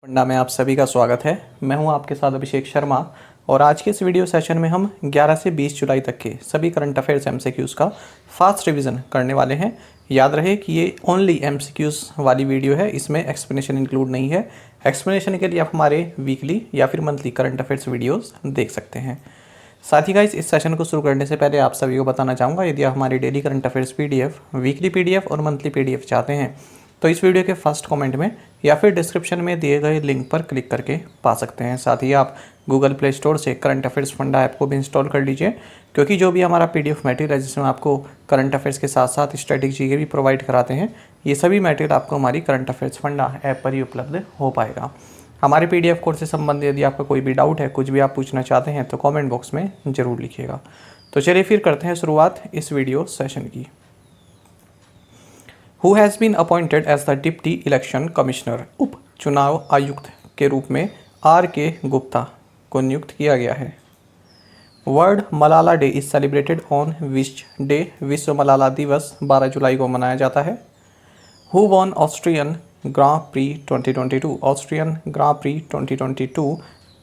फंडा में आप सभी का स्वागत है। मैं हूं आपके साथ अभिषेक शर्मा और आज के इस वीडियो सेशन में हम 11 से 20 जुलाई तक के सभी करंट अफेयर्स एमसीक्यूज़ का फास्ट रिवीजन करने वाले हैं। याद रहे कि ये ओनली एमसीक्यूज़ वाली वीडियो है, इसमें एक्सप्लेनेशन इंक्लूड नहीं है। एक्सप्लेनेशन के लिए आप हमारे वीकली या फिर मंथली करंट अफेयर्स वीडियोज़ देख सकते हैं। साथ ही गाइस, इस सेशन को शुरू करने से पहले आप सभी को बताना चाहूँगा, यदि आप हमारी daily current affairs PDF, weekly PDF और मंथली पीडीएफ चाहते हैं तो इस वीडियो के फर्स्ट कमेंट में या फिर डिस्क्रिप्शन में दिए गए लिंक पर क्लिक करके पा सकते हैं। साथ ही आप गूगल प्ले स्टोर से करंट अफेयर्स फंडा ऐप को भी इंस्टॉल कर लीजिए, क्योंकि जो भी हमारा पीडीएफ मटेरियल है जिसमें आपको करंट अफेयर्स के साथ साथ स्ट्रेटेजी के भी प्रोवाइड कराते हैं, ये सभी मटेरियल आपको हमारी करंट अफेयर्स फंडा ऐप पर ही उपलब्ध हो पाएगा। हमारे पीडीएफ कोर्स से संबंधित यदि आपका कोई भी डाउट है, कुछ भी आप पूछना चाहते हैं तो कमेंट बॉक्स में ज़रूर लिखिएगा। तो चलिए फिर करते हैं शुरुआत इस वीडियो सेशन की। Who has been appointed as the deputy election commissioner, उप चुनाव आयुक्त के रूप में R.K. गुप्ता को नियुक्त किया गया है। World Malala day is celebrated on which day, विश्व मलाला दिवस 12 जुलाई को मनाया जाता है। Who won Austrian grand prix 2022, Austrian grand prix 2022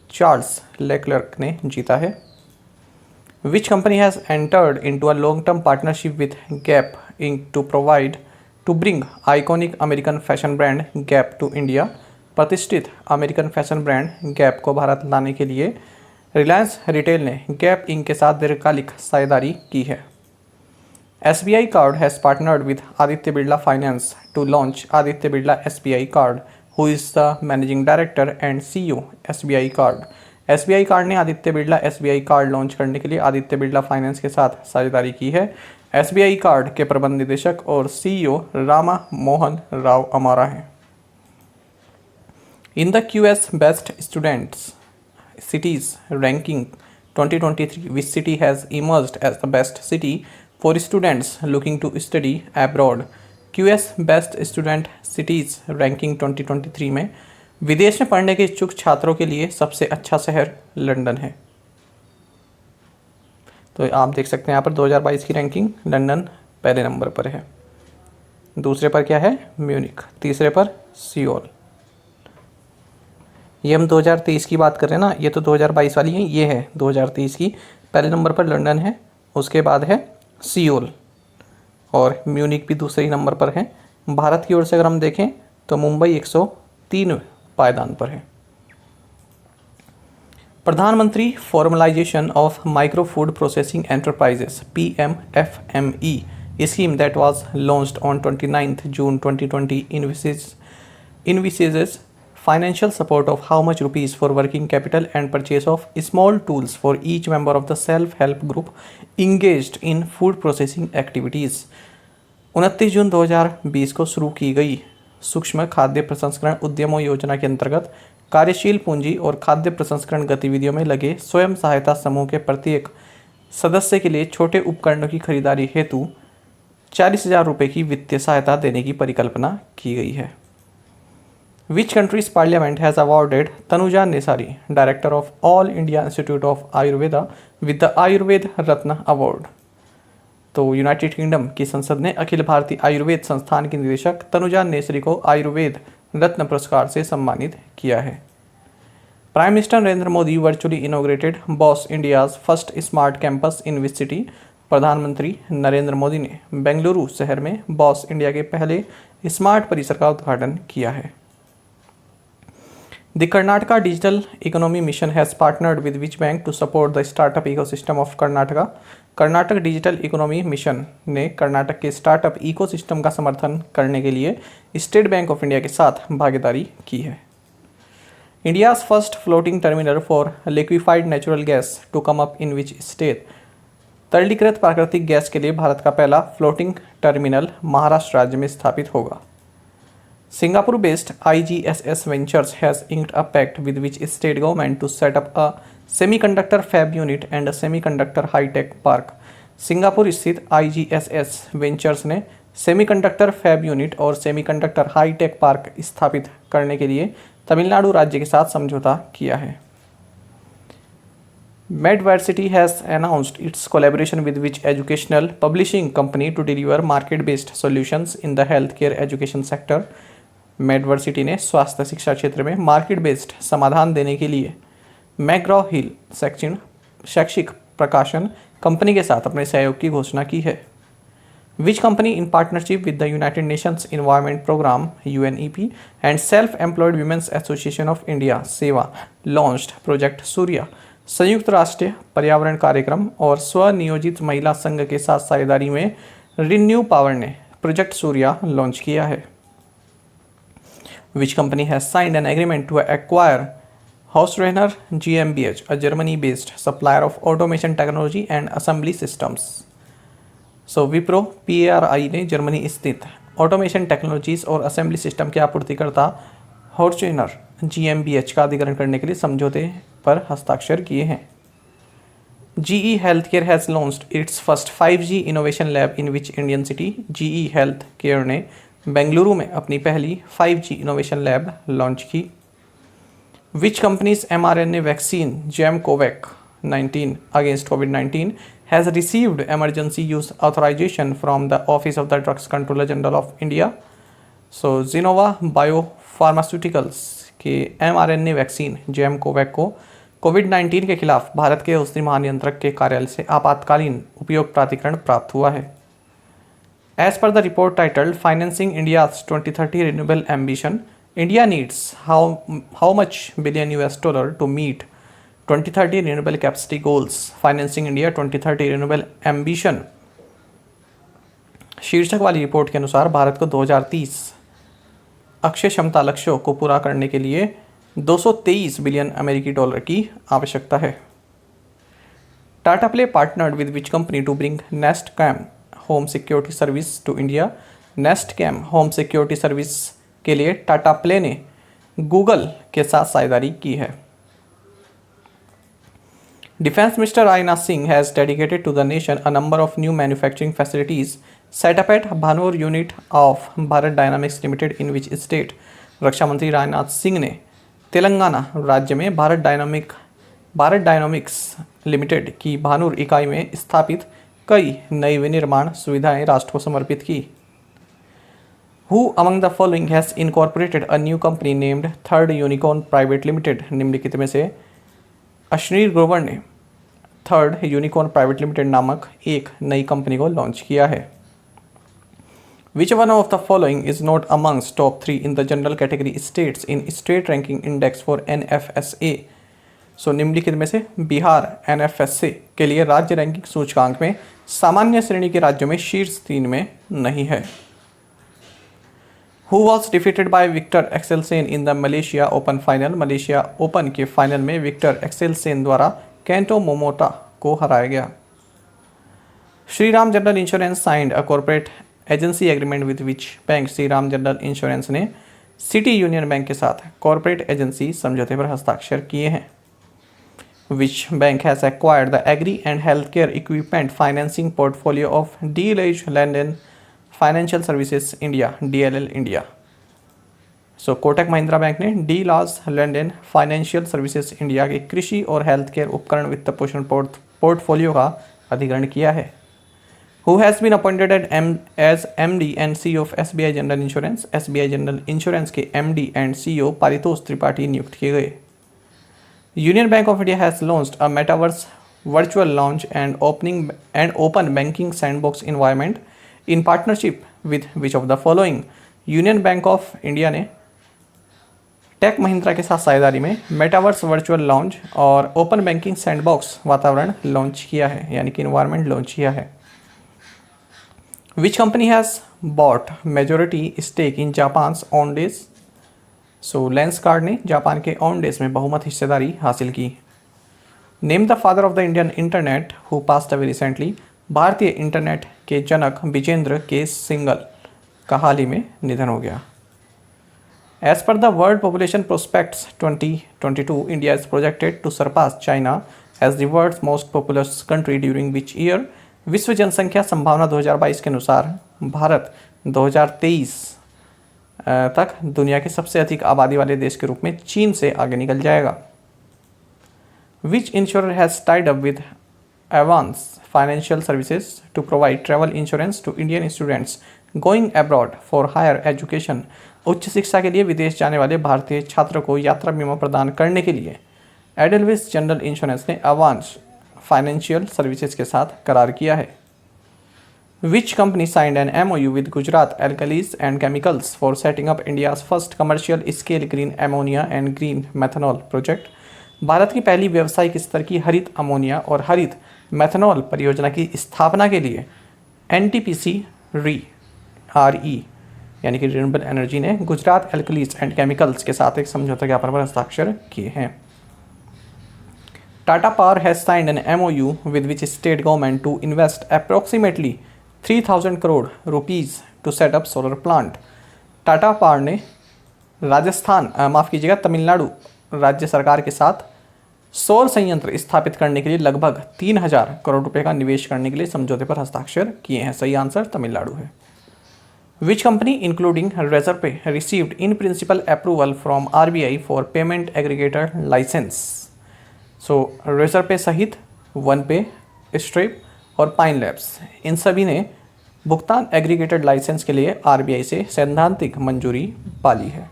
Charles Leclerc ने जीता है। Which company has entered into a long term partnership with Gap Inc to bring iconic American fashion brand Gap to India, प्रतिष्ठित American fashion brand Gap को भारत लाने के लिए Reliance Retail ने गैप इंक के साथ दीर्घकालिक साझेदारी की है। SBI card has partnered with Aditya Birla finance to launch Aditya Birla SBI card, who is the managing director and CEO SBI card. SBI card ने Aditya Birla SBI card launch करने के लिए आदित्य बिरला फाइनेंस के साथ साझेदारी की है। SBI कार्ड के प्रबंध निदेशक और CEO रामा मोहन राव अमारा हैं। In the QS best students cities ranking 2023, which city has emerged as the best city for students looking to study abroad? QS best student cities ranking 2023 में विदेश में पढ़ने के इच्छुक छात्रों के लिए सबसे अच्छा शहर लंदन है। तो आप देख सकते हैं यहाँ पर 2022 की रैंकिंग लंदन पहले नंबर पर है, दूसरे पर क्या है म्यूनिक, तीसरे पर सियोल। ये हम 2023 की बात कर रहे हैं ना, ये तो 2022 वाली है, ये है 2023 की। पहले नंबर पर लंदन है, उसके बाद है सियोल और म्यूनिक भी दूसरे ही नंबर पर है। भारत की ओर से अगर हम देखें तो मुंबई 103 पायदान पर है। प्रधानमंत्री formalisation of micro food processing enterprises PMFME scheme that was launched on 29 June 2020 envisages financial support of how much rupees for working capital and purchase of small tools for each member of the self-help group engaged in food processing activities। 29 जून 2020 को शुरू की गई सूक्ष्म खाद्य प्रसंस्करण उद्यमों योजना के अंतर्गत कार्यशील पूंजी और खाद्य प्रसंस्करण गतिविधियों में लगे स्वयं सहायता समूह के प्रत्येक सदस्य के लिए छोटे उपकरणों की खरीदारी हेतु 40,000 रुपये की वित्तीय सहायता देने की परिकल्पना की गई है। Which country's parliament has awarded Tanuja Nesari, director of All India Institute of Ayurveda, with the Ayurved Ratna Award? तो यूनाइटेड किंगडम की संसद ने अखिल भारतीय आयुर्वेद संस्थान की निदेशक तनुजा नेसरी को आयुर्वेद रत्न पुरस्कार से सम्मानित किया है। Prime minister Narendra Modi virtually inaugurated boss India's first smart campus in which city. प्रधानमंत्री नरेंद्र मोदी ने बेंगलुरु शहर में बॉस इंडिया के पहले स्मार्ट परिसर का उद्घाटन किया है। The Karnataka Digital Economy Mission has partnered with which bank to support the startup ecosystem of Karnataka? Karnataka digital economy mission ने कर्नाटक के स्टार्टअप इकोसिस्टम का समर्थन करने के लिए स्टेट बैंक ऑफ इंडिया के साथ भागीदारी की है। India's first floating terminal for liquefied natural gas to come up in which state? तरलीकृत प्राकृतिक गैस के लिए भारत का पहला फ्लोटिंग टर्मिनल महाराष्ट्र राज्य में स्थापित होगा। Singapore based IGSS Ventures has inked a pact with which state government to set up a semiconductor fab unit and a semiconductor high-tech park? Singapore स्थित IGSS Ventures ने सेमीकंडक्टर फैब यूनिट और semiconductor high-tech park स्थापित करने के लिए तमिलनाडु राज्य के साथ समझौता किया है। Medversity has announced its collaboration with which educational publishing company to deliver market-based solutions in the healthcare education sector? मेडवर्सिटी ने स्वास्थ्य शिक्षा क्षेत्र में मार्केट बेस्ड समाधान देने के लिए मैग्रॉ हिल शैक्षिक प्रकाशन कंपनी के साथ अपने सहयोग की घोषणा की है। Which company in partnership with the United Nations Environment Programme UNEP and Self Employed Women's Association of India सेवा लॉन्च्ड प्रोजेक्ट सूर्या संयुक्त राष्ट्र पर्यावरण कार्यक्रम और स्वनियोजित महिला संघ के साथ साझेदारी में रिन्यू पावर ने प्रोजेक्ट सूर्या लॉन्च किया है। Which company has signed an agreement to acquire Hausreiner GmbH, a Germany-based supplier of automation technology and assembly systems. So Wipro PARI ने जर्मनी स्थित ऑटोमेशन टेक्नोलॉजीज और असेंबली सिस्टम के आपूर्तिकर्ता Hausreiner GmbH का अधिग्रहण करने के लिए समझौते पर हस्ताक्षर किए हैं। GE Healthcare has launched its first 5G innovation lab in which Indian city GE Healthcare ने बेंगलुरु में अपनी पहली 5G innovation lab लॉन्च की। Which company's mRNA vaccine Gemcovac 19 against COVID-19 has received emergency use authorization from the Office of the Drugs Controller General of India? So Zenova Biopharmaceuticals के mRNA vaccine Gemcovac को COVID-19 के खिलाफ भारत के औषधि महानियंत्रक के कार्यालय से आपातकालीन उपयोग प्राधिकरण प्राप्त हुआ है। As per the report titled Financing India's 2030 Renewable Ambition, India needs how much billion US dollar to meet 2030 renewable capacity goals? Financing India 2030 renewable ambition शीर्षक वाली रिपोर्ट के अनुसार भारत को 2030 अक्षय क्षमता लक्ष्यों को पूरा करने के लिए 223 बिलियन अमेरिकी डॉलर की आवश्यकता है। Tata play partnered with which company to bring Nest Cam home security service to India? Nest Cam home security service के लिए टाटा प्ले ने गूगल के साथ साझेदारी की है। Defence minister Rajnath Singh has dedicated to the nation a number of new manufacturing facilities set up at Bhanur unit of Bharat dynamics limited in which state? रक्षा मंत्री राजनाथ सिंह ने तेलंगाना राज्य में भारत डायनामिक्स लिमिटेड की भानूर इकाई में स्थापित कई नई विनिर्माण सुविधाएं राष्ट्र को समर्पित की। Who among the following has incorporated a new company named Third Unicorn Private Limited? निम्नलिखित में से अश्नीर ग्रोवर ने थर्ड यूनिकॉर्न प्राइवेट लिमिटेड नामक एक नई कंपनी को लॉन्च किया है। Which one of the following is not amongst top 3 in the general category states in state ranking index for NFSA? So निम्नलिखित में से बिहार NFSA के लिए राज्य रैंकिंग सूचकांक में सामान्य श्रेणी के राज्यों में शीर्ष 3 में नहीं है। Who was defeated by Victor Axelsen in the Malaysia Open final? Malaysia open के फाइनल में विक्टर एक्सेलसेन द्वारा केंटो मोमोटा को हराया गया। Shriram general insurance signed a corporate agency agreement with which bank? Shriram general insurance ने सिटी यूनियन बैंक के साथ corporate agency समझौते पर हस्ताक्षर किए हैं। Which bank has acquired the agri and healthcare equipment financing portfolio of DLH London financial services India DLL India? So Kotak Mahindra bank ने डीलॉज London financial services India के कृषि और हेल्थ केयर उपकरण वित्त पोषण पोर्टफोलियो का अधिग्रहण किया है। Who has been appointed as MD and CEO of SBI general insurance? SBI general insurance के MD and CEO Paritosh Tripathi नियुक्त किए गए। Union Bank of India has launched a metaverse virtual launch and open banking sandbox environment in partnership with which of the following? Union Bank of India ने Tech Mahindra के साथ साझेदारी में metaverse virtual launch और open banking sandbox वातावरण launch किया है, यानी कि इन्वायरमेंट लॉन्च किया है। Which company has bought majority stake in Japan's Owndays? So Lenskart ने जापान के ऑनडेज में बहुमत हिस्सेदारी हासिल की। Name the father of the Indian internet who passed away recently? भारतीय इंटरनेट के जनक विजेंद्र के सिंगल का हाल ही में निधन हो गया। As per the world population prospects 2022, India is projected to surpass China as the world's most populous country during which year? विश्व जनसंख्या संभावना 2022 के अनुसार भारत 2023 तक दुनिया के सबसे अधिक आबादी वाले देश के रूप में चीन से आगे निकल जाएगा। Which insurer has tied up with Avanse financial services to provide travel insurance to Indian students going abroad for higher education? उच्च शिक्षा के लिए विदेश जाने वाले भारतीय छात्रों को यात्रा बीमा प्रदान करने के लिए एडेलविस जनरल इंश्योरेंस ने अवांश फाइनेंशियल सर्विसेज के साथ करार किया है। Which company signed an MOU with Gujarat Alkalis and Chemicals for setting up India's first commercial scale green ammonia and green methanol project? Bharat की पहली व्यावसायिक स्तर की हरित अमोनिया और हरित मेथनॉल परियोजना की स्थापना के लिए NTPC RE यानी कि रिन्यूएबल एनर्जी ने गुजरात एल्कलीज एंड केमिकल्स के साथ एक समझौता ज्ञापन पर हस्ताक्षर किए हैं। Tata Power has signed an MOU with which state government to invest approximately 3,000 crore rupees to set up solar plant. Tata power ने तमिलनाडु राज्य सरकार के साथ सौर संयंत्र स्थापित करने के लिए लगभग 3,000 करोड़ रुपए का निवेश करने के लिए समझौते पर हस्ताक्षर किए हैं। सही आंसर तमिलनाडु है। Which company including Razorpay received in principle approval from RBI for payment aggregator license? So Razorpay सहित OnePay, Stripe और पाइन लैब्स इन सभी ने भुगतान एग्रीगेटेड लाइसेंस के लिए आरबीआई से सैद्धांतिक मंजूरी पाली है।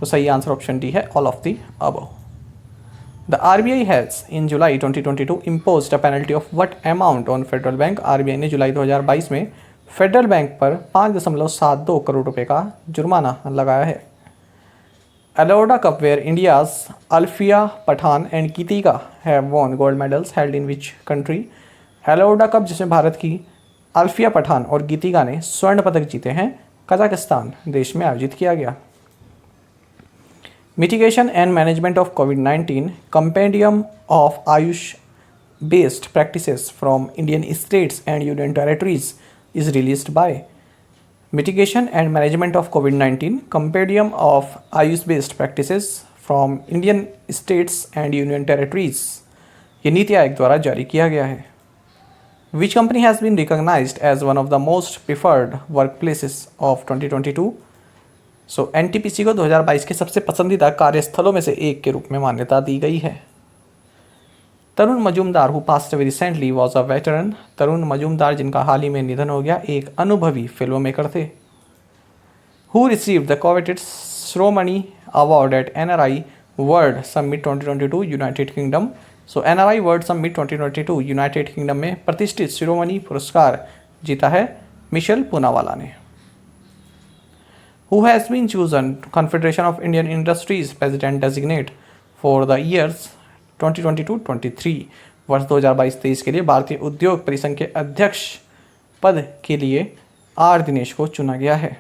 तो सही आंसर ऑप्शन डी है, all of the above. The RBI has in July 2022 imposed a penalty of what amount on federal bank? RBI ने जुलाई 2022 में फेडरल बैंक पर 5.72 करोड़ रुपए का जुर्माना लगाया है। Alauda Cup, where India's Alfia Pathan and Geetika have won gold medals, held in which country? Alauda Cup जिसमें भारत की अल्फिया पठान और गीतिका ने स्वर्ण पदक जीते हैं, कजाकिस्तान देश में आयोजित किया गया। Mitigation and management of covid compendium of Ayush based practices from Indian states and union territories is released by. Mitigation and Management of COVID-19 Compendium of Ayush-based practices from Indian states and union territories, ये नीति आयोग द्वारा जारी किया गया है। Which company has been recognized as one of the most preferred workplaces of 2022? So NTPC को 2022 के सबसे पसंदीदा कार्यस्थलों में से एक के रूप में मान्यता दी गई है। Tarun Majumdar who passed away recently was a veteran. Tarun Majumdar जिनका हाल ही में निधन हो गया एक अनुभवी फिल्म मेकर थे। Who received the coveted Shiromani award at NRI world summit 2022 United Kingdom? सो NRI world summit 2022 United Kingdom में प्रतिष्ठित शिरोमणि पुरस्कार जीता है मिशेल पूनावाला ने। Who has been chosen confederation of Indian industries president designate for the years 2022-23 वर्ष 2022-23 के लिए भारतीय उद्योग परिसंघ के अध्यक्ष पद के लिए आर दिनेश को चुना गया है।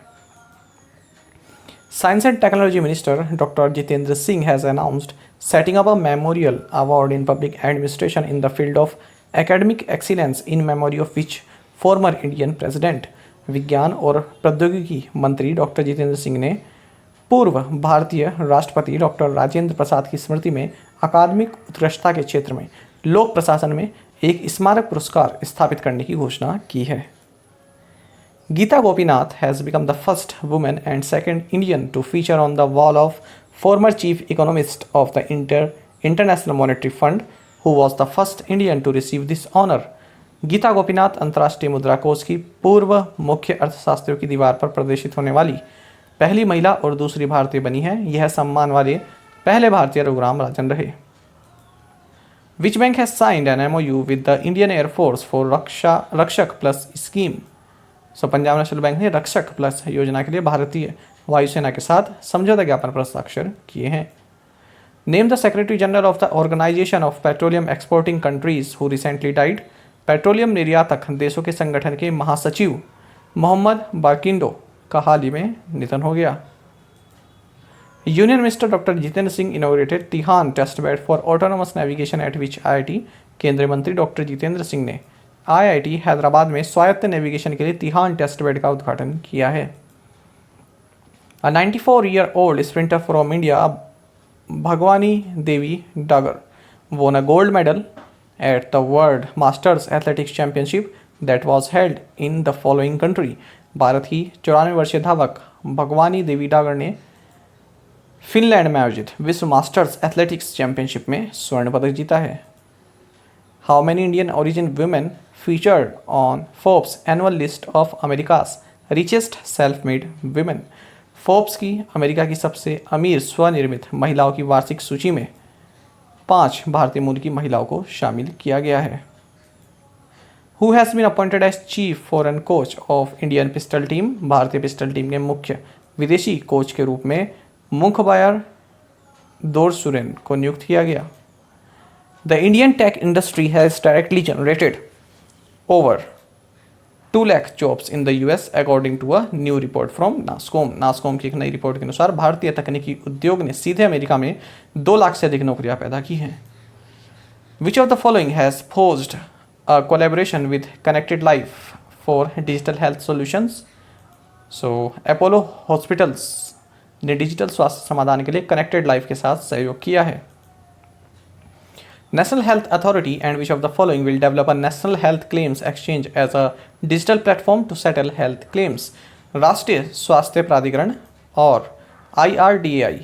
Science and technology minister doctor Jitendra Singh has announced setting up a memorial award in public administration in the field of academic excellence in memory of which former Indian president. विज्ञान और प्रौद्योगिकी मंत्री डॉक्टर जितेंद्र सिंह ने पूर्व भारतीय राष्ट्रपति डॉक्टर राजेंद्र प्रसाद की स्मृति में अकादमिक उत्कृष्टता के क्षेत्र में लोक प्रशासन में एक स्मारक पुरस्कार स्थापित करने की घोषणा की है। Gita Gopinath has become the first women and second Indian to feature on the wall of former chief economist of the International Monetary Fund who was the first Indian to receive this honour. Gita Gopinath अंतर्राष्ट्रीय मुद्रा कोष की पूर्व मुख्य अर्थशास्त्रियों की दीवार पर प्रदर्शित होने वाली पहली महिला और दूसरी भारतीय बनी है। यह सम्मान वाले पहले भारतीय रघुराम राजन रहे। Which bank has signed an MOU with the Indian air force for रक्षक प्लस स्कीम? सो पंजाब नेशनल बैंक ने रक्षक प्लस योजना के लिए भारतीय वायुसेना के साथ समझौता ज्ञापन पर हस्ताक्षर किए हैं। Name the secretary general of the Organization of Petroleum Exporting Countries who recently died. Petroleum निर्यातक देशों के संगठन के महासचिव मोहम्मद बाकिंडो का हाल ही में निधन हो गया। Union minister doctor Jitendra Singh inaugurated TiHAN test bed for autonomous navigation at which IIT? केंद्रीय मंत्री डॉक्टर जितेंद्र सिंह ने IIT हैदराबाद में स्वायत्त नेविगेशन के लिए तिहान टेस्ट बेड का उद्घाटन किया है। A 94-year-old sprinter from India, Bhagwani Devi Dagar, won a gold medal at the World Masters Athletics Championship that was held in the following country. Bharat की 94 वर्षीय धावक भगवानी देवी डागर ने फिनलैंड में आयोजित विश्व मास्टर्स एथलेटिक्स चैंपियनशिप में स्वर्ण पदक जीता है। How many Indian origin women featured on Forbes annual list of America's richest self made women? Forbes की अमेरिका की सबसे अमीर स्वनिर्मित महिलाओं की वार्षिक सूची में 5 भारतीय मूल की महिलाओं को शामिल किया गया है। Who has been appointed as chief foreign coach of Indian pistol team, भारतीय पिस्टल टीम के मुख्य विदेशी कोच के रूप में मुखबायर दोरसुरेन को नियुक्त किया गया। The Indian tech industry has directly generated over 2 lakh jobs in the US according to a new report from NASSCOM. NASSCOM की एक नई रिपोर्ट के अनुसार भारतीय तकनीकी उद्योग ने सीधे अमेरिका में 2 लाख से अधिक नौकरियां पैदा की हैं। विच of the following has forced a collaboration with connected life for digital health solutions. So Apollo hospitals ने डिजिटल स्वास्थ्य समाधान के लिए कनेक्टेड लाइफ के साथ सहयोग किया है। National Health Authority and which of the following will develop a National Health Claims Exchange as a digital platform to settle health claims? राष्ट्रीय स्वास्थ्य प्राधिकरण और IRDAI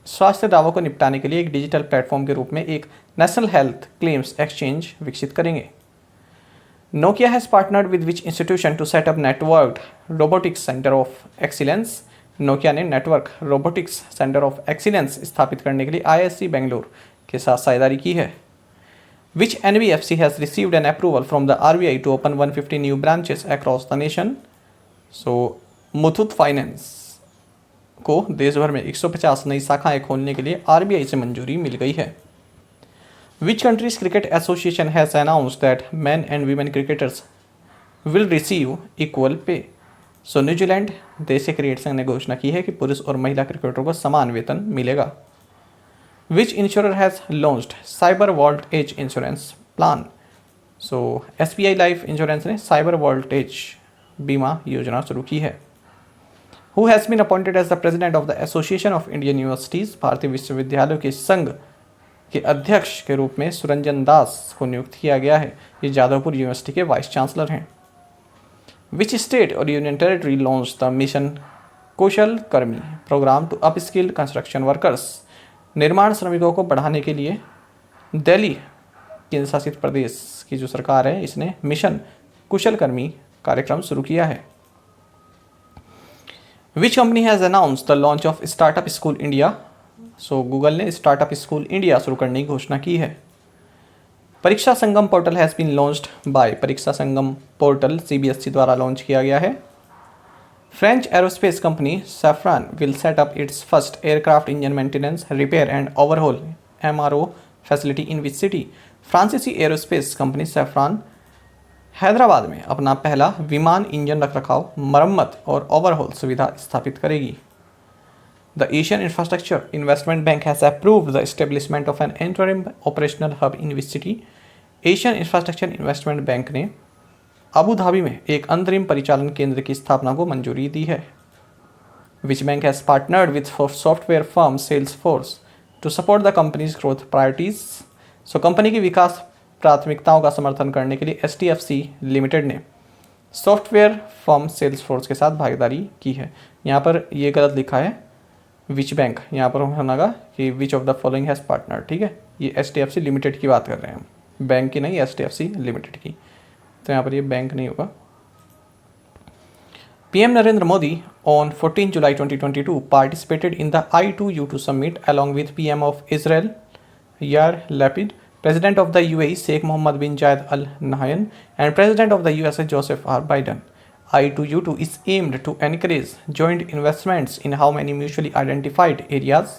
स्वास्थ्य दावों को निपटाने के लिए एक डिजिटल प्लेटफॉर्म के रूप में एक नेशनल हेल्थ क्लेम्स एक्सचेंज विकसित करेंगे। Nokia has partnered with which institution to set up networked robotics center of excellence? Nokia ने network robotics centre of excellence स्थापित करने के लिए IISc बेंगलुरु के साथ साझेदारी की है। Which NBFC has received an approval from the RBI to open 150 new branches across the nation. So Muthoot finance को देश भर में 150 नई शाखाएं खोलने के लिए RBI से मंजूरी मिल गई है। Which countries cricket association has announced that man and women cricketers will receive equal pay. So New Zealand देश के क्रिकेट संघ ने घोषणा की है कि पुरुष और महिला क्रिकेटरों को समान वेतन मिलेगा। Which insurer has launched cyber voltage insurance plan. So SBI life insurance ने साइबर वोल्टेज बीमा योजना शुरू की है। Who has been appointed as the president of the association of Indian universities, भारतीय विश्वविद्यालयों के संघ के अध्यक्ष के रूप में सुरंजन दास को नियुक्त किया गया है। ये जादवपुर यूनिवर्सिटी के वाइस चांसलर हैं। विच स्टेट और union territory launch the mission Kaushal Karmi programme to upskill construction workers. निर्माण श्रमिकों को बढ़ाने के लिए दिल्ली केंद्र शासित प्रदेश की जो सरकार है इसने मिशन कुशल कर्मी कार्यक्रम शुरू किया है। Which company has announced the launch of startup school India. So Google ने स्टार्टअप स्कूल इंडिया शुरू करने की घोषणा की है। Pariksha Sangam portal has been launched by, Pariksha Sangam portal CBSE द्वारा लॉन्च किया गया है। French aerospace company Safran will set up its first aircraft engine maintenance repair and overhaul MRO facility in which city. फ्रांसीसी एरोस्पेस कंपनी सैफ्रॉन हैदराबाद में अपना पहला विमान engine रखरखाव, मरम्मत और ओवरहॉल सुविधा स्थापित करेगी। The Asian infrastructure investment bank has approved the establishment of N interim operational hub in which city. Asian infrastructure investment bank ने अबू धाबी में एक अंतरिम परिचालन केंद्र की स्थापना को मंजूरी दी है। Which bank has partnered with software firm Salesforce to support the company's growth priorities. So company की विकास प्राथमिकताओं का समर्थन करने के लिए HDFC लिमिटेड ने सॉफ्टवेयर फर्म सेल्सफोर्स के साथ भागीदारी की है। यहाँ पर ये गलत लिखा है विच बैंक, यहाँ पर होना होगा कि विच of the following has partner, ठीक है। ये HDFC लिमिटेड की बात कर रहे हैं हम, बैंक की नहीं, HDFC लिमिटेड की, तो यहाँ पर ये बैंक नहीं होगा। PM Narendra Modi on 14 July 2022 participated in the I2U2 summit along with PM of Israel Yair Lapid, President of the UAE Sheikh Mohammed bin Zayed Al Nahyan and President of the USA Joseph R. Biden. I2U2 is aimed to encourage joint investments in how many mutually identified areas?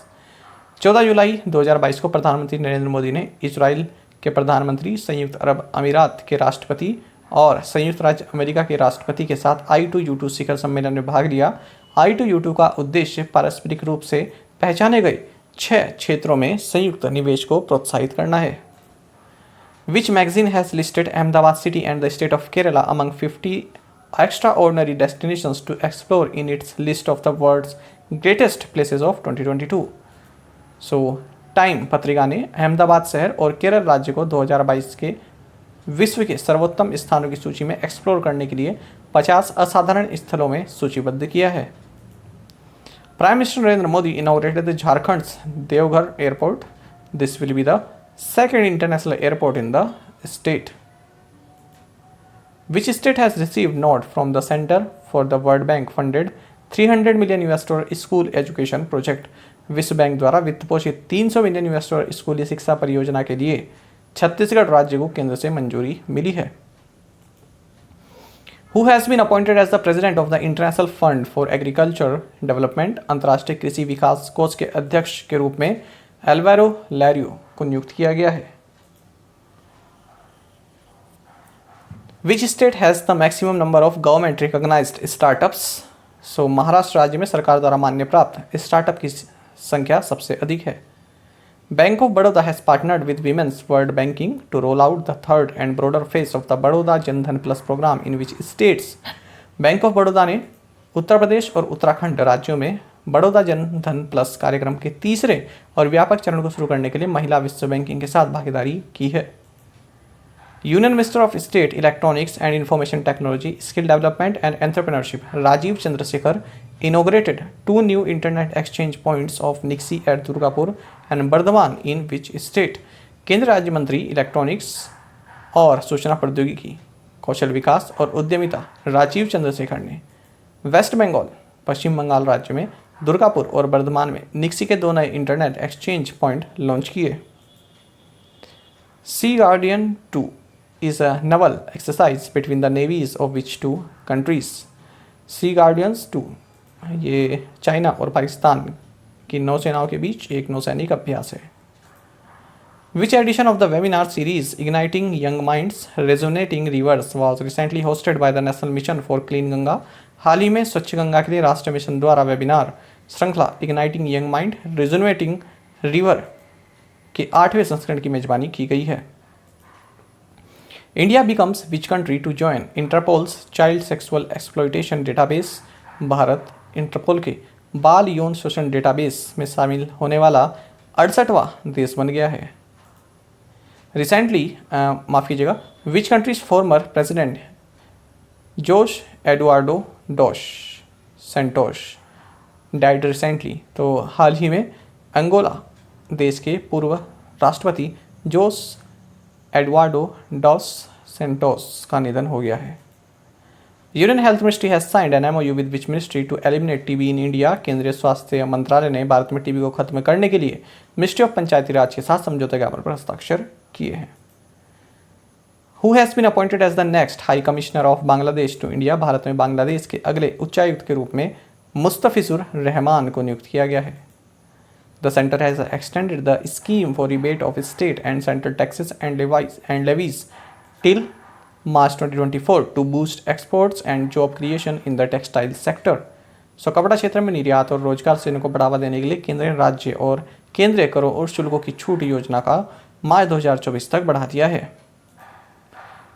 14 जुलाई 2022 को प्रधानमंत्री नरेंद्र मोदी ने Israel के प्रधानमंत्री, संयुक्त अरब अमीरात के राष्ट्रपति और संयुक्त राज्य अमेरिका के राष्ट्रपति के साथ I2U2 शिखर सम्मेलन में भाग लिया। I2U2 का उद्देश्य पारस्परिक रूप से पहचाने गए 6 क्षेत्रों में संयुक्त निवेश को प्रोत्साहित करना है। Which magazine has listed Ahmedabad city and the state of Kerala among 50 extraordinary destinations to explore in its list of the world's greatest places of 2022? So, time पत्रिका ने अहमदाबाद शहर और केरल राज्य को 2022 के विश्व के सर्वोत्तम स्थानों की सूची में एक्सप्लोर करने के लिए 50 असाधारण स्थलों में सूचीबद्ध किया है। Prime minister Narendra Modi inaugurated the Jharkhand's Deoghar airport. This will be the second international airport in the state. Which state has received nod from the Center for the World Bank funded $300 million school education project. विश्व bank द्वारा वित्त पोषित $300 million स्कूली शिक्षा परियोजना के लिए छत्तीसगढ़ राज्य को केंद्र से मंजूरी मिली है। Who has been appointed as the president of the International Fund for Agriculture Development? अंतर्राष्ट्रीय कृषि विकास कोष के अध्यक्ष के रूप में एल्वारो लैरियो को नियुक्त किया गया है। Which state has the maximum number of government recognized startups? So Maharashtra राज्य में सरकार द्वारा मान्य प्राप्त स्टार्टअप की संख्या सबसे अधिक है। Bank of Baroda has partnered with Women's World Banking to roll out the third and broader phase of the Baroda Jan Dhan Plus program in which states? Bank of Baroda ने उत्तर प्रदेश और उत्तराखंड राज्यों में बड़ौदा जन धन प्लस कार्यक्रम के तीसरे और व्यापक चरण को शुरू करने के लिए महिला विश्व बैंकिंग के साथ भागीदारी की है। Union minister of state electronics and information technology, skill development and entrepreneurship Rajeev Chandrasekhar inaugurated 2 new internet exchange points of Nixi at Durgapur and Bardhaman in which state? केंद्र राज्य मंत्री इलेक्ट्रॉनिक्स और सूचना प्रौद्योगिकी, कौशल विकास और उद्यमिता राजीव चंद्रशेखर ने वेस्ट बंगाल पश्चिम बंगाल राज्य में दुर्गापुर और बर्धमान में निक्सी के 2 नए इंटरनेट एक्सचेंज पॉइंट लॉन्च किए। सी guardian 2 is a naval exercise between the navies of which 2 countries? Sea Guardians 2 ये चाइना और पाकिस्तान की नौसेनाओं के बीच एक नौसैनिक अभ्यास है। Which edition of the webinar series Igniting Young Minds Resonating Rivers was recently hosted by the National Mission for Clean Ganga? हाल ही में स्वच्छ गंगा के लिए राष्ट्रीय मिशन द्वारा वेबिनार श्रृंखला Igniting Young Mind Resonating River के 8वें संस्करण की मेजबानी की गई है। India becomes which country to join Interpol's Child Sexual Exploitation Database? भारत इंटरपोल के बाल यौन शोषण डेटाबेस में शामिल होने वाला 68वां देश बन गया है। रिसेंटली माफ़ कीजिएगा, विच कंट्रीज फॉर्मर प्रेसिडेंट जोश एडुआर्डो डॉस सेंटोश डाइड रिसेंटली? तो हाल ही में अंगोला देश के पूर्व राष्ट्रपति जोस एडुआर्डो डॉस सेंटोस का निधन हो गया है। Union health ministry has signed an MOU with which ministry to eliminate TB in India? केंद्रीय स्वास्थ्य मंत्रालय ने भारत में टीबी को खत्म करने के लिए मिनिस्ट्री ऑफ पंचायती राज के साथ समझौते ज्ञापन पर हस्ताक्षर किए हैं। Who has been appointed as the next high commissioner of Bangladesh to India? भारत में बांग्लादेश के अगले उच्चायुक्त के रूप में मुस्तफिजुर रहमान को नियुक्त किया गया है। The centre has extended the scheme for rebate of state and central taxes and levies till March 2024 to boost exports and job creation in the textile sector. सो कपड़ा क्षेत्र में निर्यात और रोजगार से इनको बढ़ावा देने के लिए केंद्रीय राज्य और केंद्रीय करों और शुल्कों की छूट योजना का मार्च 2024 तक बढ़ा दिया है।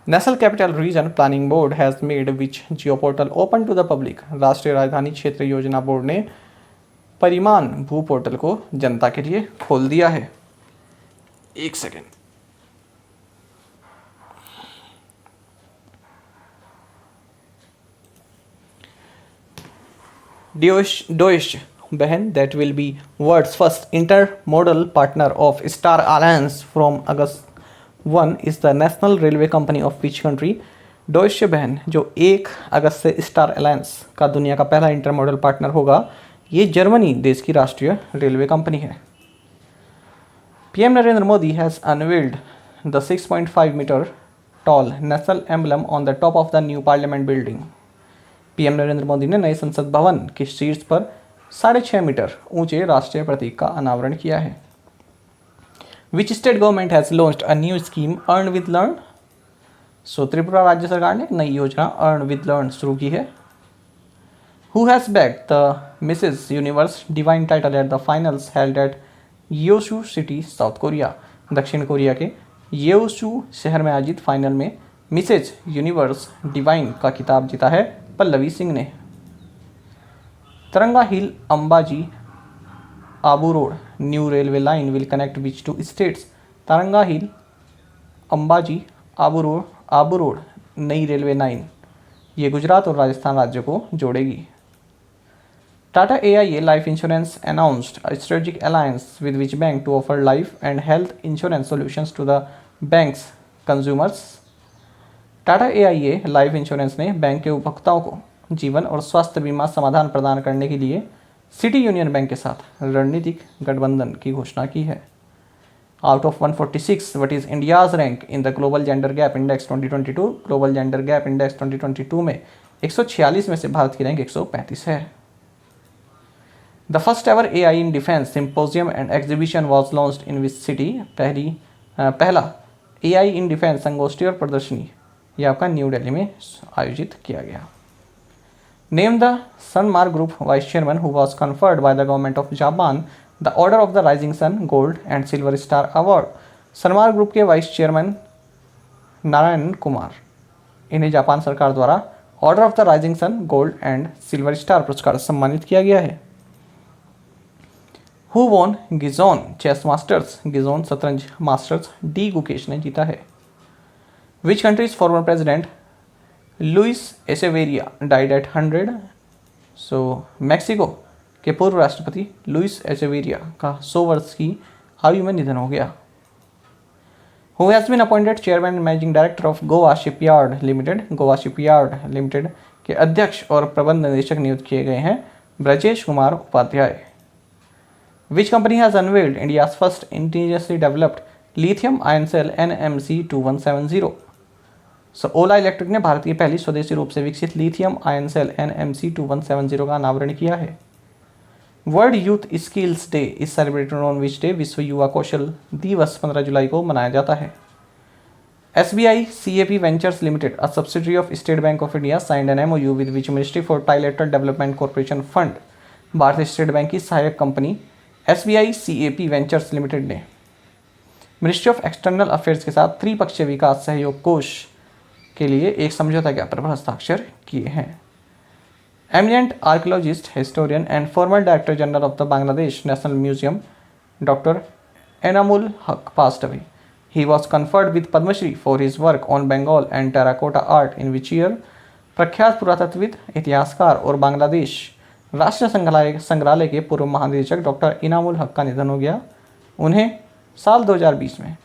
National Capital Region Planning Board has made which geo portal open to the public? राष्ट्रीय राजधानी क्षेत्र योजना बोर्ड ने परिमाण भू पोर्टल को जनता के लिए खोल दिया है। एक second. Deutsche Bahn that will be world's first intermodal partner of Star Alliance from August 1 is the national railway company of which country? Deutsche Bahn जो 1 अगस्त से स्टार अलायंस का दुनिया का पहला इंटरमोडल पार्टनर होगा, ये जर्मनी देश की राष्ट्रीय रेलवे कंपनी है। PM Narendra Modi has unveiled the 6.5 metre tall national emblem on the top of the new parliament building? PM Narendra Modi ने नए संसद भवन के शीर्ष पर 6.5 मीटर ऊंचे राष्ट्रीय प्रतीक का अनावरण किया है। Which state government has launched a new scheme earn with learn? So Tripura राज्य सरकार ने एक नई योजना अर्न विद लर्न शुरू की है। Who has bagged the Mrs Universe divine title at the finals held at Yeosu city South Korea? दक्षिण कोरिया के येओसू शहर में आयोजित फाइनल में मिसेज यूनिवर्स डिवाइन का खिताब जीता है पल्लवी सिंह ने। Taranga hill Ambaji Abu road new railway line will connect which two states? Taranga hill Ambaji Abu road नई रेलवे लाइन ये गुजरात और राजस्थान राज्यों को जोड़ेगी। Tata AIA life insurance announced a strategic alliance with which bank to offer life and health insurance solutions to the bank's consumers? Tata AIA life insurance ने bank के उपभोक्ताओं को जीवन और स्वास्थ्य बीमा समाधान प्रदान करने के लिए सिटी यूनियन बैंक के साथ रणनीतिक गठबंधन की घोषणा की है। Out of 146 what is India's rank in the global gender gap index 2022? Global gender gap index 2022 में 146 में से भारत की रैंक 135 है। The first ever AI in defence symposium and exhibition was launched in which city? पहला AI in defence संगोष्ठी और प्रदर्शनी ये आपका न्यू दिल्ली में आयोजित किया गया। Name the Sanmar group vice chairman who was conferred by the government of Japan the order of the rising sun gold and silver star award. Sanmar group के वाइस चेयरमैन नारायण कुमार, इन्हें जापान सरकार द्वारा order of the rising sun gold and silver star पुरस्कार से सम्मानित किया गया है। Who won Gijon chess masters? Gijon शतरंज मास्टर्स डी गुकेश ने जीता है। Which countries farmer president Luis Echeverria died at 100? So Mexico के पूर्व राष्ट्रपति लुइस एचेवेरिया का 100 वर्ष की आयु में निधन हो गया। Who has been appointed chairman and managing director of Goa shipyard limited? Goa shipyard limited के अध्यक्ष और प्रबंध निदेशक नियुक्त किए गए हैं Brajesh Kumar Upadhyay. Which company has unveiled India's first indigenously developed lithium ion cell NMC 2170? So Ola electric ने भारत की पहली स्वदेशी रूप से विकसित लिथियम आयन सेल NMC 2170 का अनावरण किया है। World youth skills day is celebrated on which day? विश्व युवा कौशल दिवस 15 जुलाई को मनाया जाता है। SBI CAP Ventures Limited, a subsidiary of State Bank of India, signed an MOU with which Ministry for Trilateral Development Corporation Fund? भारतीय state bank की सहायक company SBI CAP Ventures Limited ने मिनिस्ट्री ऑफ एक्सटर्नल अफेयर्स के साथ त्रिपक्षीय विकास सहयोग कोष के लिए एक समझौता ज्ञापन पर हस्ताक्षर किए हैं। Eminent archaeologist, historian and farmer director general of the Bangladesh national museum doctor Enamul हक passed away. He was conferred with Padma Shri for his work on Bengal and terracotta art in which year? प्रख्यात पुरातत्वविद, इतिहासकार और बांग्लादेश राष्ट्रीय संग्रहालय के पूर्व महानिदेशक doctor Inamul हक का निधन हो गया। उन्हें साल 2020 में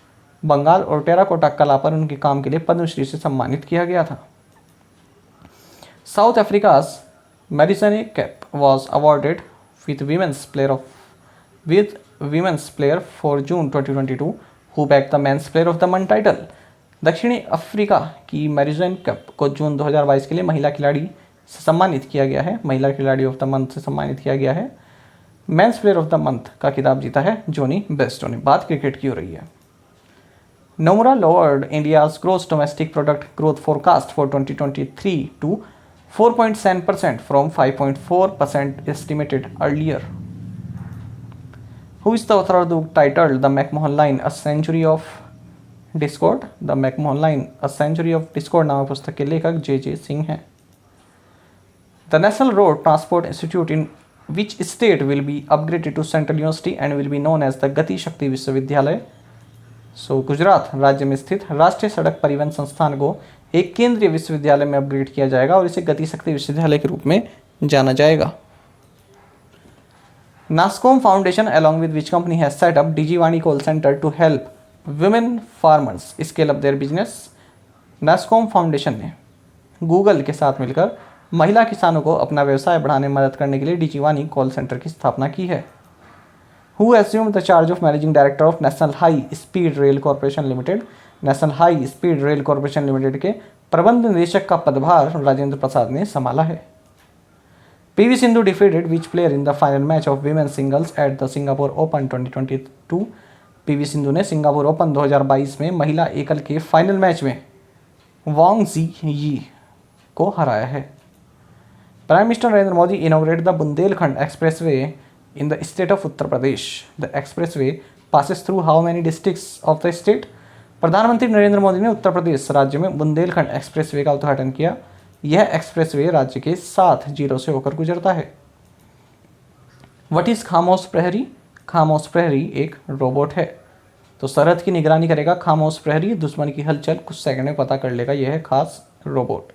बंगाल और टेराकोटा कला पर उनके काम के लिए पद्मश्री से सम्मानित किया गया था। South Africa's मैरिजन cap was awarded with women's player for June 2022 who back the men's player of the month title. दक्षिणी अफ्रीका की मैरिजन कैप को जून 2022 के लिए महिला खिलाड़ी से सम्मानित किया गया है। महिला खिलाड़ी ऑफ द मंथ से सम्मानित किया गया है। Men's player of the month का खिताब जीता है जोनी बेस्टो ने। बात क्रिकेट की हो रही है। Nomura lowered India's gross domestic product growth forecast for 2023 to 4.7% from 5.4% estimated earlier. Who is the author of the book titled The McMahon Line, A Century of Discord? The McMahon Line, A Century of Discord नामक पुस्तक के लेखक J.J. Singh हैं। The National Road Transport Institute in which state will be upgraded to Central University and will be known as the गति शक्ति विश्वविद्यालय? सो गुजरात राज्य में स्थित राष्ट्रीय सड़क परिवहन संस्थान को एक केंद्रीय विश्वविद्यालय में अपग्रेड किया जाएगा और इसे गति शक्ति विश्वविद्यालय के रूप में जाना जाएगा। Nasscom foundation along with which company has set up Digivaani call centre to help women farmers scale up their business? Nasscom foundation ने गूगल के साथ मिलकर महिला किसानों को अपना व्यवसाय बढ़ाने में मदद करने के लिए डिजीवाणी कॉल सेंटर की स्थापना की है। Who assumed the charge of managing director of National High Speed Rail Corporation Limited? National high speed rail corporation limited के प्रबंध निदेशक का पदभार राजेंद्र प्रसाद ने संभाला है। PV Sindhu defeated which player in the final match of women singles at the Singapore open 2022? PV Sindhu ने Singapore open 2022 में महिला एकल के फाइनल मैच में वांग जी यी को हराया है। Prime minister Narendra Modi inaugurated the Bundelkhand expressway in the state of Uttar Pradesh. The expressway passes through how many districts of the state? प्रधानमंत्री नरेंद्र मोदी ने उत्तर प्रदेश राज्य में बुंदेलखंड एक्सप्रेसवे का उद्घाटन किया। यह एक्सप्रेसवे राज्य के 7 जिलों से होकर गुजरता है। व्हाट इज खामोश प्रहरी? खामोश प्रहरी एक रोबोट है। तो सरहद की निगरानी करेगा खामोश प्रहरी, दुश्मन की हलचल कुछ सेकंड में पता कर लेगा। यह है खास robot.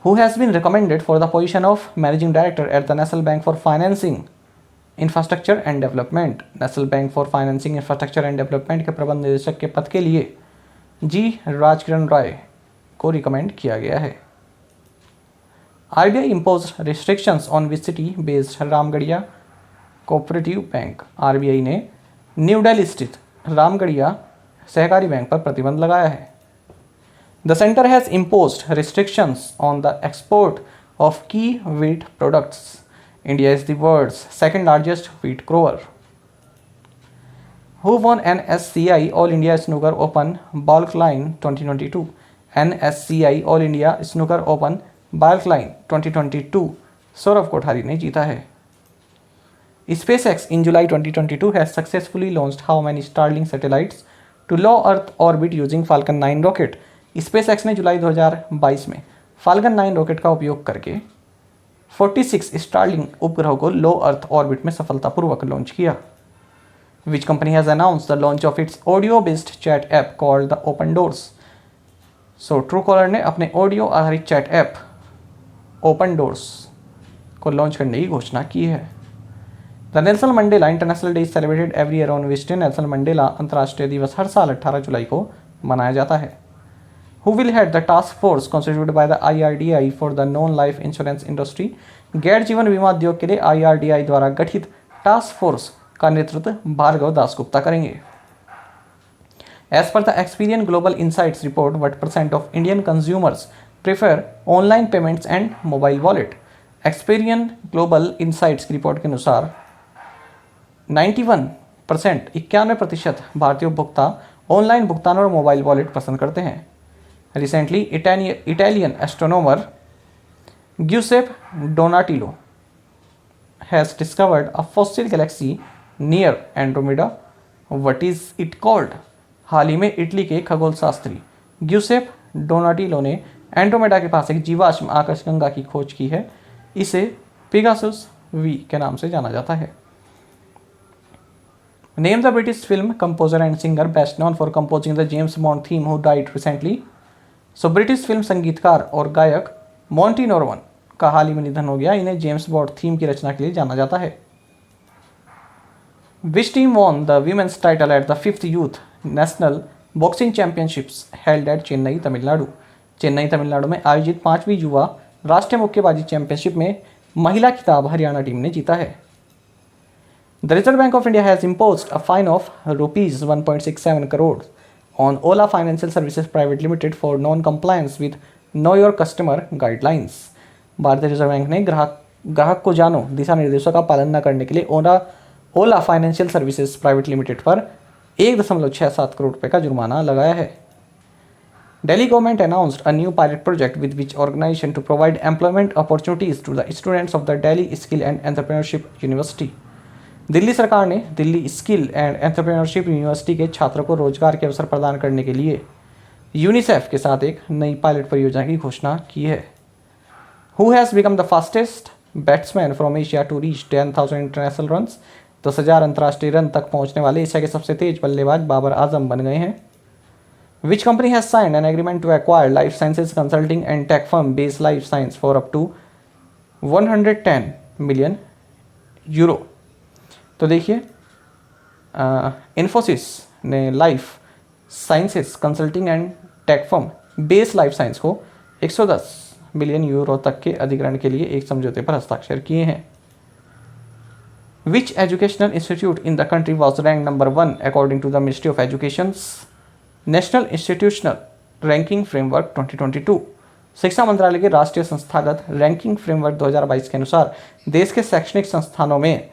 Who has been recommended for the position of managing director at the National Bank for Financing Infrastructure and Development? National Bank for Financing Infrastructure and Development के प्रबंध निदेशक के पद के लिए जी राजकिरण राय को रिकमेंड किया गया है। RBI imposed restrictions on which city-based Ramgarhia cooperative bank. RBI ने न्यू दिल्ली स्थित रामगढ़िया सहकारी बैंक पर प्रतिबंध लगाया है। The center has imposed restrictions on the export of key wheat products. India is the world's second largest wheat grower. Who won NSCI All India Snooker Open Balkline 2022? NSCI All India Snooker Open Balkline 2022 Saurabh Kothari ने जीता है। SpaceX in July 2022 has successfully launched how many Starlink satellites to low Earth orbit using Falcon 9 rocket? SpaceX ने जुलाई 2022 में falcon 9 rocket का उपयोग करके 46 Starlink उपग्रहों को लो अर्थ ऑर्बिट में सफलतापूर्वक लॉन्च किया। Which company has announced the launch of its audio-based chat app called the Open Doors? So Truecaller ने अपने ऑडियो आधारित चैट ऐप ओपन डोर्स को लॉन्च करने की घोषणा की है। The Nelson Mandela international day is celebrated every year on which day? Nelson Mandela अंतर्राष्ट्रीय दिवस हर साल 18 जुलाई को मनाया जाता है। Who will head the task force constituted by the IRDAI for the non-life insurance industry? गैर जीवन बीमा उद्योग के लिए IRDAI द्वारा गठित टास्क फोर्स का नेतृत्व भार्गव दासगुप्ता करेंगे। As per the Experian Global Insights report, what % of Indian consumers prefer online payments and mobile wallet? Experian Global Insights की रिपोर्ट के अनुसार 91% भारतीय उपभोक्ता ऑनलाइन भुगतान और मोबाइल वॉलेट पसंद करते हैं। Recently, Italian astronomer Giuseppe Donatello has discovered a fossil galaxy near Andromeda. What is it called? हाल ही में इटली के खगोल शास्त्री ग्यूसेप डोनाटिलो ने एंड्रोमेडा के पास एक जीवाश्म आकाशगंगा की खोज की है। इसे पिगासस वी के नाम से जाना जाता है। Name the British film composer and singer best known for composing the James Bond theme who died recently. So British film संगीतकार और गायक मॉन्टी नॉर्मन का हाल ही में निधन हो गया। इन्हें जेम्स बॉन्ड थीम की रचना के लिए जाना जाता है। Which team won the women's title at the 5th youth national boxing championships held at Chennai Tamil Nadu? Chennai Tamil Nadu में आयोजित 5वीं युवा राष्ट्रीय मुक्केबाजी चैंपियनशिप में महिला खिताब हरियाणा टीम ने जीता है। The reserve bank of India has imposed a fine of ₹1.67 crore on Ola Financial Services Private Limited for non-compliance with Know Your Customer guidelines. भारतीय रिजर्व बैंक ने ग्राहक को जानो दिशा निर्देशों का पालन न करने के लिए ओला फाइनेंशियल सर्विसेज प्राइवेट लिमिटेड पर 1.67 करोड़ रुपए का जुर्माना लगाया है। Delhi government announced a new pilot project with which organization to provide employment opportunities to the students of the Delhi Skill and Entrepreneurship University. Delhi सरकार ने Delhi skill and entrepreneurship university के छात्रों को रोजगार के अवसर प्रदान करने के लिए यूनिसेफ के साथ एक नई पायलट परियोजना की घोषणा की है। Who has become the fastest batsman from Asia to reach 10,000 international runs? 10,000 अंतर्राष्ट्रीय रन तक पहुंचने वाले एशिया के सबसे तेज बल्लेबाज बाबर आजम बन गए हैं। Which company has signed an agreement to acquire life sciences consulting and tech firm based Life Science for up to 110 million euro? तो देखिए इन्फोसिस ने life sciences consulting and tech firm base Life Science को 110 million euro तक के अधिग्रहण के लिए एक समझौते पर हस्ताक्षर किए हैं। Which educational institute in the country was rank number 1 according to the ministry of education national institutional ranking framework 2022? शिक्षा मंत्रालय के राष्ट्रीय संस्थागत रैंकिंग फ्रेमवर्क 2022 के अनुसार देश के शैक्षणिक संस्थानों में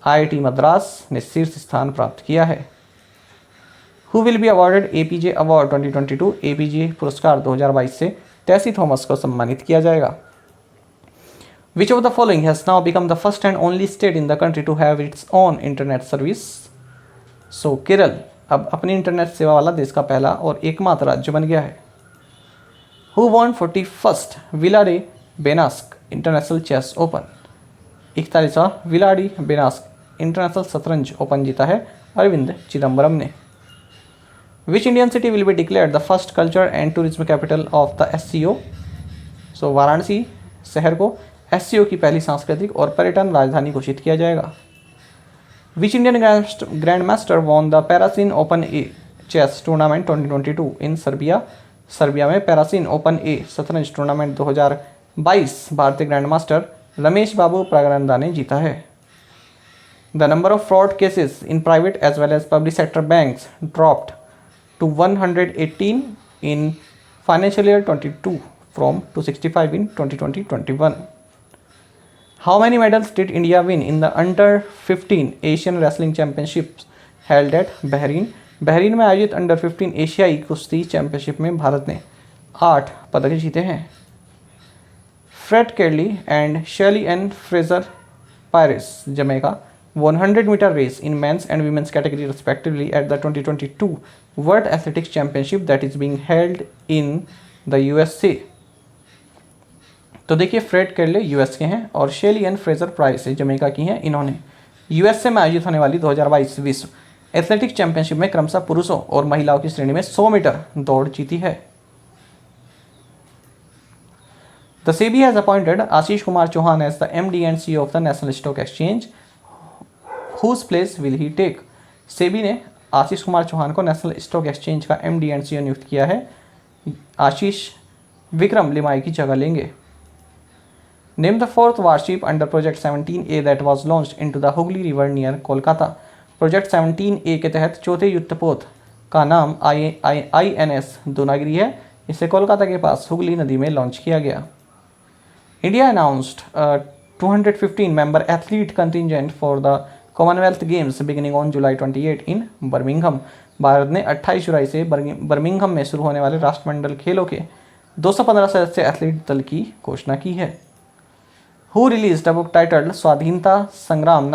IIT मद्रास ने शीर्ष स्थान प्राप्त किया है। Who will be awarded APJ award 2022? APJ पुरस्कार 2022 से टेसी थॉमस को सम्मानित किया जाएगा। Which of the following has now become the first and only state in the country to have its own internet service? So Kerala अब अपनी इंटरनेट सेवा वाला देश का पहला और एकमात्र राज्य बन गया है। Who won 41st Villa de Benasque international chess open? 41वां विलाडी बेनास्क इंटरनेशनल शतरंज ओपन जीता है अरविंद चिदम्बरम ने। Which Indian city will be declared the first culture and tourism capital of the SCO? So Varanasi शहर को SCO की पहली सांस्कृतिक और पर्यटन राजधानी घोषित किया जाएगा। Which Indian grand master won the Paracin open A chess tournament 2022 in Serbia? Serbia में पैरासिन ओपन ए शतरंज टूर्नामेंट 2022 22 भारतीय ग्रैंड मास्टर रमेश बाबू प्रागनंदा ने जीता है। The number of fraud cases in private as well as public sector banks dropped to 118 in financial year 22 from 265 in 2020-21। How many medals did India win in the under 15 Asian wrestling championships held at Bahrain. Bahrain में आयोजित under 15 एशियाई कुश्ती championship में भारत ने 8 पदक जीते हैं। Fred Kerley and Shelly Ann Fraser Pryce Jamaica won 100 meter race in men's and women's category respectively at the 2022 World Athletics Championship that is being held in the USA। तो देखिए Fred केरले US के हैं और शेली Ann Fraser price Jamaica की हैं। इन्होंने USA में आयोजित होने वाली 2022 विश्व एथलेटिक्स चैंपियनशिप में क्रमशः पुरुषों और महिलाओं की श्रेणी में 100 मीटर दौड़ जीती है। The SEBI has appointed Ashish Kumar Chauhan as the MD and CEO of the National Stock Exchange. Whose place will he take? SEBI ने आशीष कुमार चौहान को नेशनल स्टॉक एक्सचेंज का MD and CEO नियुक्त किया है। आशीष विक्रम लिमाई की जगह लेंगे। Name the fourth warship under project 17A that was launched into the Hooghly river near Kolkata. Project 17A के तहत चौथे युद्धपोत का नाम INS दूनागिरी है। इसे कोलकाता के पास हुगली नदी में लॉन्च किया गया। India announced 215 member athlete contingent for the Commonwealth games beginning on July 28 in Birmingham. Bharat ने 28 जुलाई से बर्मिंघम में शुरू होने वाले राष्ट्रमंडल खेलों के 215 सदस्य एथलीट दल की घोषणा की है। Who released a book titled Swadhinta Sangram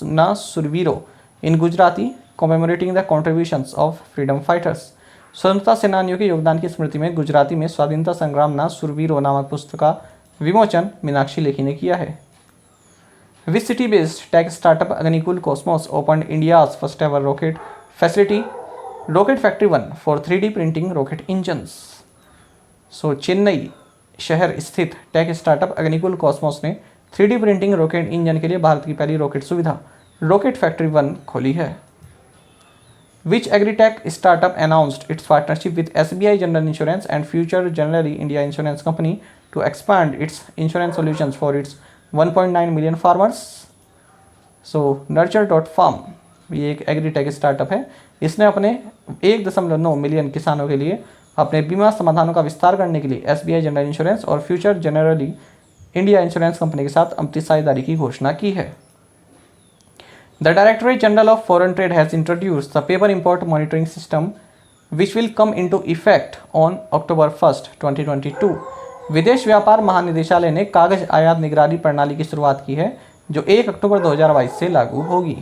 na Surviro in Gujarati commemorating the contributions of freedom fighters. स्वतंत्रता सेनानियों के योगदान की स्मृति में गुजराती में स्वाधीनता संग्राम ना सुरवीरो नामक पुस्तक का विमोचन मीनाक्षी लेखी ने किया है। Which city-based tech startup Agnikul Cosmos opened India's first ever rocket facility, Rocket Factory 1 for 3D printing rocket engines? So Chennai शहर स्थित टेक स्टार्टअप अग्निकुल कॉस्मोस ने 3D प्रिंटिंग रॉकेट इंजन के लिए भारत की पहली रॉकेट सुविधा रॉकेट फैक्ट्री 1 खोली है। Which agri-tech startup announced its partnership with SBI General Insurance and Future Generali India Insurance Company to expand its insurance solutions for its 1.9 million farmers. So nurture.farm ये एक agritech startup है। इसने अपने 1.9 million किसानों के लिए अपने बीमा समाधानों का विस्तार करने के लिए SBI जनरल इंश्योरेंस और future generally India insurance company के साथ अपनी साझेदारी की घोषणा की है। The directorate general of foreign trade has introduced the paper import monitoring system which will come into effect on October 1, 2022। विदेश व्यापार महानिदेशालय ने कागज आयात निगरानी प्रणाली की शुरुआत की है जो 1 अक्टूबर 2022 से लागू होगी।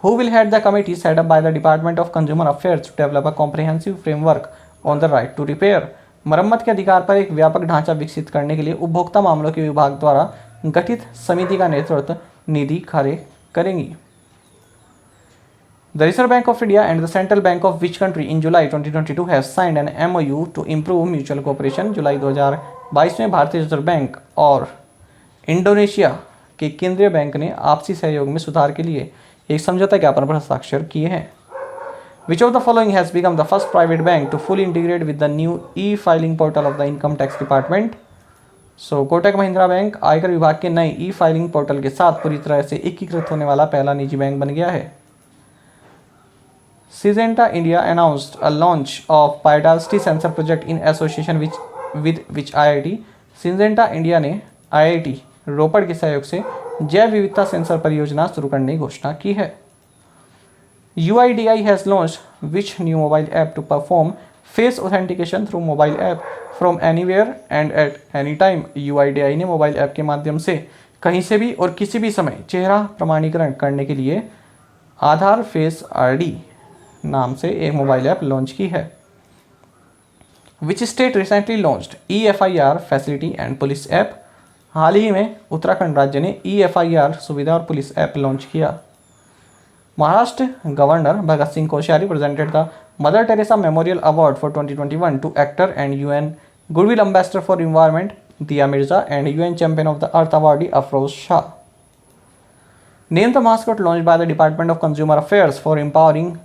Who will head the committee set up by the Department of Consumer Affairs to develop a comprehensive framework on the right to repair? मरम्मत के अधिकार पर एक व्यापक ढांचा विकसित करने के लिए उपभोक्ता मामलों के विभाग द्वारा गठित समिति का नेतृत्व निधि खरे करेंगी। The Reserve Bank of India and the Central Bank of which country in July 2022 have signed an MOU to improve mutual cooperation? जुलाई 2022 में भारतीय रिजर्व बैंक और इंडोनेशिया के केंद्रीय बैंक ने आपसी सहयोग में सुधार के लिए एक समझौता ज्ञापन पर हस्ताक्षर किए हैं। Which of the following has become the first private bank to fully integrate with the new e-filing portal of the Income Tax Department? So Kotak Mahindra bank आयकर विभाग के नए ई-फाइलिंग पोर्टल के साथ पूरी तरह से एकीकृत होने वाला पहला निजी बैंक बन गया है। Syngenta India announced a launch of biodiversity sensor project in association with which IIT? Syngenta India ने IIT रोपड़ के सहयोग से जैव विविधता सेंसर परियोजना शुरू करने की घोषणा की है। UIDAI has launched which new mobile app to perform face authentication through mobile app from anywhere and at any time? UIDAI ने मोबाइल ऐप के माध्यम से कहीं से भी और किसी भी समय चेहरा प्रमाणीकरण करने के लिए आधार फेस ID नाम से एक मोबाइल ऐप लॉन्च की है। Which state recently launched EFIR facility and police app? हाल ही में उत्तराखंड राज्य ने EFIR सुविधा और पुलिस ऐप लॉन्च किया। Maharashtra governor Bhagat Singh Koshyari presented the Mother Teresa memorial award for 2021 to actor and UN goodwill ambassador for environment Dia Mirza and UN champion of the earth awardee Afroz Shah. Name the mascot launched by the department of consumer affairs for empowering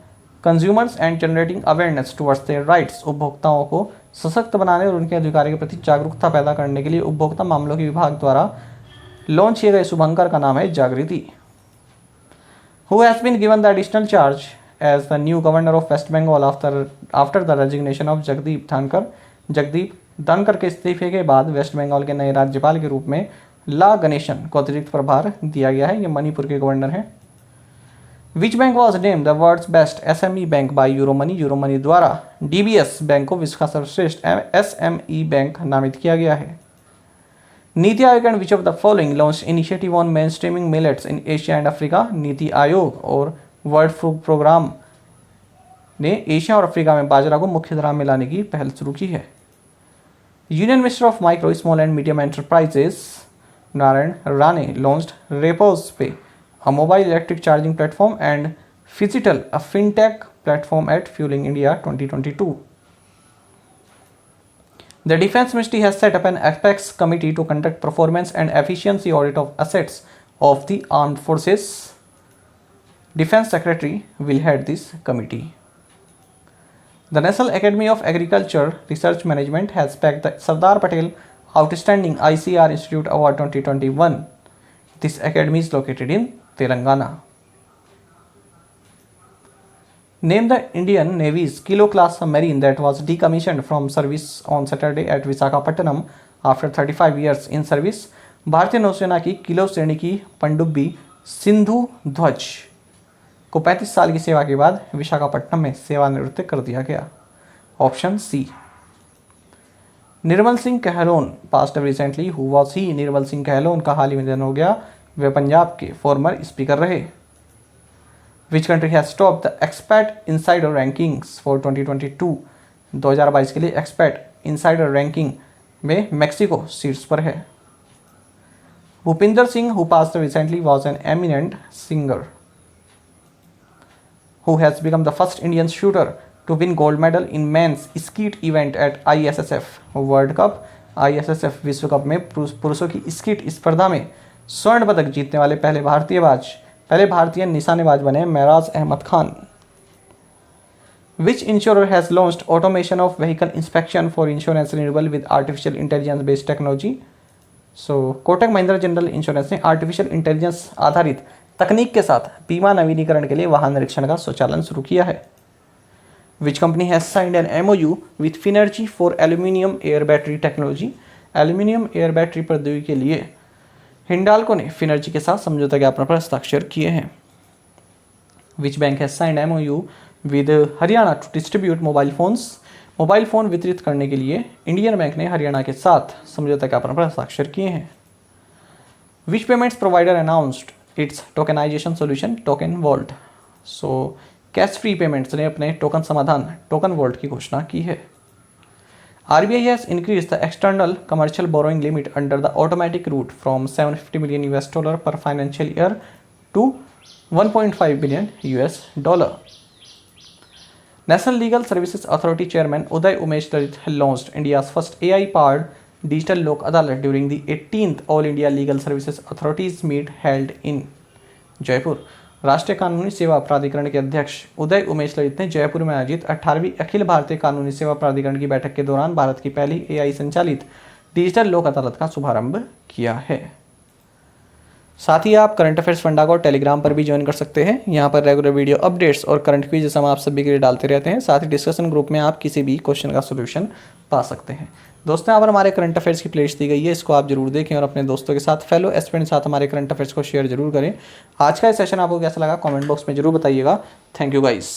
consumers and generating awareness towards their rights. उपभोक्ताओं को सशक्त बनाने और उनके अधिकारों के प्रति जागरूकता पैदा करने के लिए उपभोक्ता मामलों के विभाग द्वारा लॉन्च किए गए शुभंकर का नाम है जागृति। Who has been given the additional charge as the new governor of West Bengal after the resignation of Jagdeep धनकर। जगदीप धनकर के इस्तीफे के बाद वेस्ट बंगाल के नए राज्यपाल के रूप में ला गणेशन को अतिरिक्त प्रभार दिया गया है। ये मणिपुर के गवर्नर हैं। Which bank was named the world's best SME bank by Euromoni? Euromoney द्वारा DBS बैंक को विश्व का सर्वश्रेष्ठ SME बैंक नामित किया गया है। NITI Aayog and which of the following launch initiative on main streaming millets in Asia and Africa. NITI Aayog और वर्ल्ड फूड प्रोग्राम ने एशिया और अफ्रीका में बाजरा को मुख्य धारा में लाने की पहल शुरू की है। Union minister of micro small and medium enterprises Narayan Rane launched repos पे, a mobile electric charging platform, and Phygital, a fintech platform at Fueling India 2022. The Defence Ministry has set up an apex committee to conduct performance and efficiency audit of assets of the armed forces. Defence Secretary will head this committee. The National Academy of Agriculture Research Management has packed the Sardar Patel Outstanding ICR Institute Award 2021. This academy is located in Telangana. Name the Indian Navy's Kilo class submarine that was decommissioned from service on Saturday at Visakhapatnam after 35 years in service. भारतीय नौसेना की kilo श्रेणी की पनडुब्बी सिंधु ध्वज को 35 साल की सेवा के बाद विशाखापट्टनम में सेवानिवृत्त कर दिया गया। Option C. Nirmal Singh Kahlon passed recently. Who was he? Nirmal Singh Kahlon का हाल ही में निधन हो गया। वे पंजाब के फॉर्मर स्पीकर रहे। Which country has top the expert insider rankings for 2022। 2022 के लिए एक्सपर्ट इनसाइडर रैंकिंग में मेक्सिको शीर्ष पर है। Bhupinder Singh who passed recently was an eminent singer. Who has become the first Indian shooter to win gold medal in men's skeet event at ISSF world cup. ISSF विश्व cup में पुरुषों की skeet स्पर्धा में स्वर्ण पदक जीतने वाले पहले भारतीय निशानेबाज बने Mairaj Ahmad Khan. Which insurer has launched automation of vehicle inspection for insurance renewable with artificial intelligence based technology? So Kotak Mahindra general insurance ने आर्टिफिशियल इंटेलिजेंस आधारित तकनीक के साथ बीमा नवीनीकरण के लिए वाहन निरीक्षण का स्वचालन शुरू किया है। Which company has signed an MOU with Finergy for aluminium air battery technology? Aluminium air battery प्रौद्योगिकी के लिए हिंडाल्को ने फिनर्जी के साथ समझौता ज्ञापन पर हस्ताक्षर किए हैं। Which bank has signed MOU with Haryana to distribute mobile phones? Mobile phone वितरित करने के लिए इंडियन बैंक ने हरियाणा के साथ समझौता ज्ञापन पर हस्ताक्षर किए हैं। Which payments provider announced its tokenization solution Token Vault? So cash free payments ने अपने टोकन समाधान टोकन वॉल्ट की घोषणा की है। RBI has increased the external commercial borrowing limit under the automatic route from $750 million per financial year to $1.5 billion. National Legal Services Authority Chairman Uday Umesh Lalit launched India's first AI-powered digital Lok Adalat during the 18th All India Legal Services Authorities meet held in Jaipur. राष्ट्रीय कानूनी सेवा प्राधिकरण के अध्यक्ष उदय उमेश ललित ने जयपुर में आयोजित 18वीं अखिल भारतीय कानूनी सेवा प्राधिकरण की बैठक के दौरान भारत की पहली AI संचालित डिजिटल लोक अदालत का शुभारंभ किया है। साथ ही आप करंट अफेयर्स फंडा को टेलीग्राम पर भी ज्वाइन कर सकते हैं। यहाँ पर रेगुलर वीडियो अपडेट्स और करंट क्विज हम आप सभी के लिए डालते रहते हैं। साथ ही डिस्कशन ग्रुप में आप किसी भी क्वेश्चन का सोल्यूशन पा सकते हैं। दोस्तों, यहाँ पर हमारे करंट अफेयर्स की प्लेलिस्ट दी गई है, इसको आप जरूर देखें और अपने दोस्तों के साथ फेलो एस्पिरेंट के साथ हमारे करंट अफेयर्स को शेयर जरूर करें। आज का सेशन आपको कैसा लगा कमेंट बॉक्स में जरूर बताइएगा। Thank you guys.